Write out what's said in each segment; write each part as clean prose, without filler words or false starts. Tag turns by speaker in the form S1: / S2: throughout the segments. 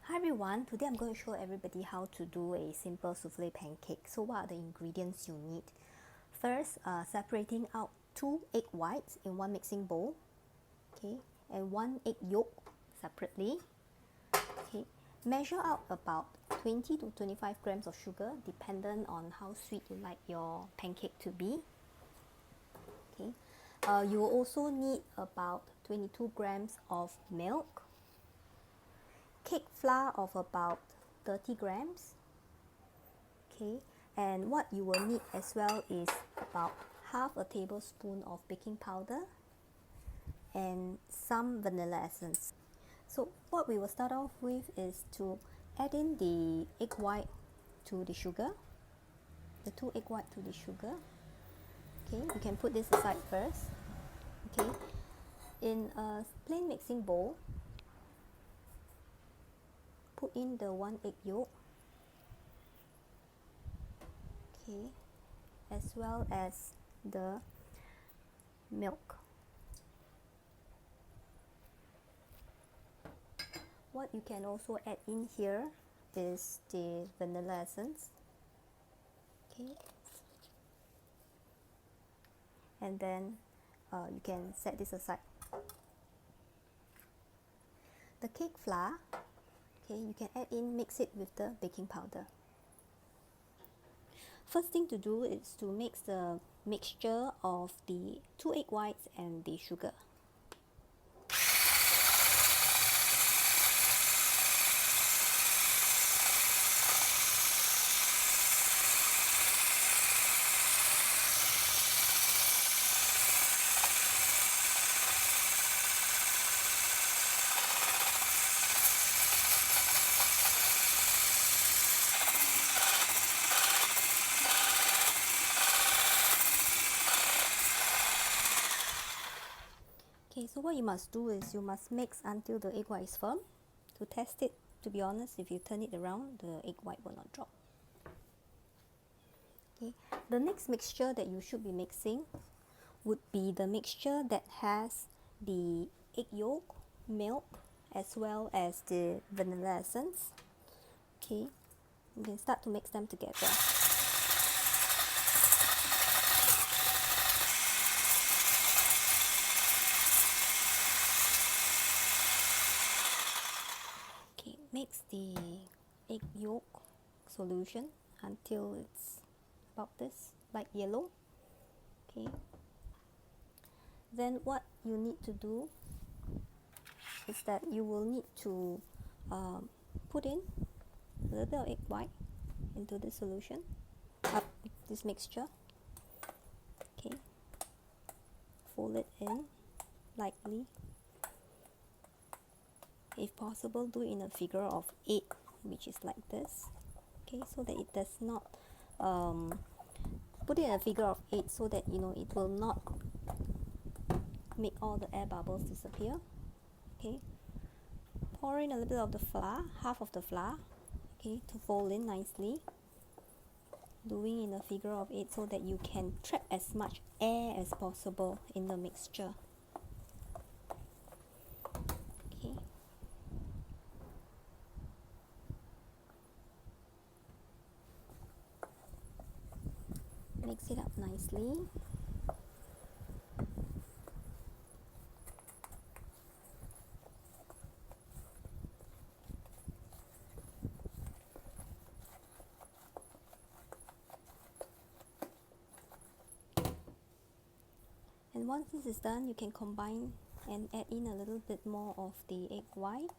S1: Hi everyone, today I'm going to show everybody how to do a simple souffle pancake. So what are the ingredients you need? First, separating out 2 egg whites in one mixing bowl, okay, and 1 egg yolk separately. Okay, measure out about 20 to 25 grams of sugar, dependent on how sweet you like your pancake to be. Okay, you will also need about 22 grams of milk, cake flour of about 30 grams. Okay, and what you will need as well is about half a tablespoon of baking powder and some vanilla essence. So what we will start off with is to add in the egg white to the sugar, the 2 egg white to the sugar. Okay, you can put this aside first. Okay, in a plain mixing bowl, put in the 1 egg yolk, okay, as well as the milk. What you can also add in here is the vanilla essence. Okay, and then you can set this aside. The cake flour, okay, you can add in, mix it with the baking powder. First thing to do is to mix the mixture of the 2 egg whites and the sugar. Okay, so what you must do is you must mix until the egg white is firm. To test it, to be honest, if you turn it around, the egg white will not drop. Okay, the next mixture that you should be mixing would be the mixture that has the egg yolk, milk, as well as the vanilla essence. Okay, you can start to mix them together. Okay, mix the egg yolk solution until it's about this light yellow. Okay, then what you need to do is that you will need to put in a little bit of egg white into the solution, this mixture. Okay, fold it in lightly. If possible, do it in a figure of 8, which is like this. Okay, so that it does not put it in a figure of 8 so that it will not make all the air bubbles disappear. Okay, pour in a little bit of the flour, half of the flour, okay, to fold in nicely, doing in a figure of 8 so that you can trap as much air as possible in the mixture. Okay, mix it up nicely. And once this is done, you can combine and add in a little bit more of the egg white,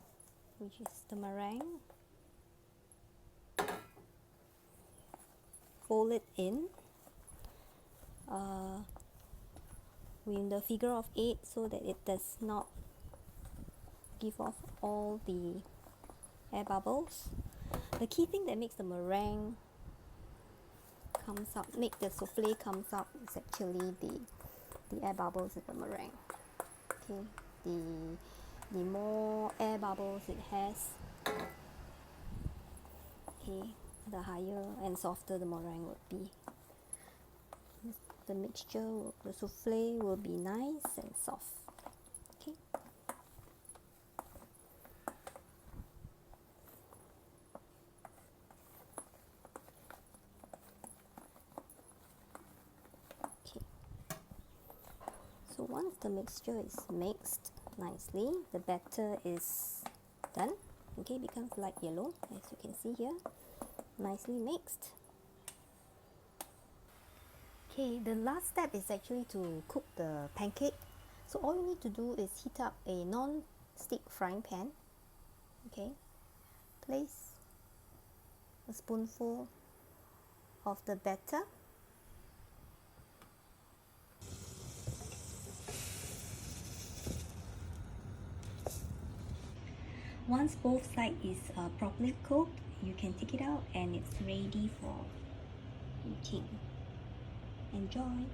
S1: which is the meringue. Fold it in in the figure of 8 so that it does not give off all the air bubbles. The key thing that makes the meringue comes out, make the souffle comes out, is actually the air bubbles in the meringue. Okay, the more air bubbles it has, okay, the higher and softer the meringue would be. The mixture, the souffle will be nice and soft. Okay, once the mixture is mixed nicely, the batter is done. Okay, becomes light yellow as you can see here, nicely mixed. Okay, the last step is actually to cook the pancake. So all you need to do is heat up a non-stick frying pan. Okay, place a spoonful of the batter. Once both sides is properly cooked, you can take it out and it's ready for eating. Enjoy!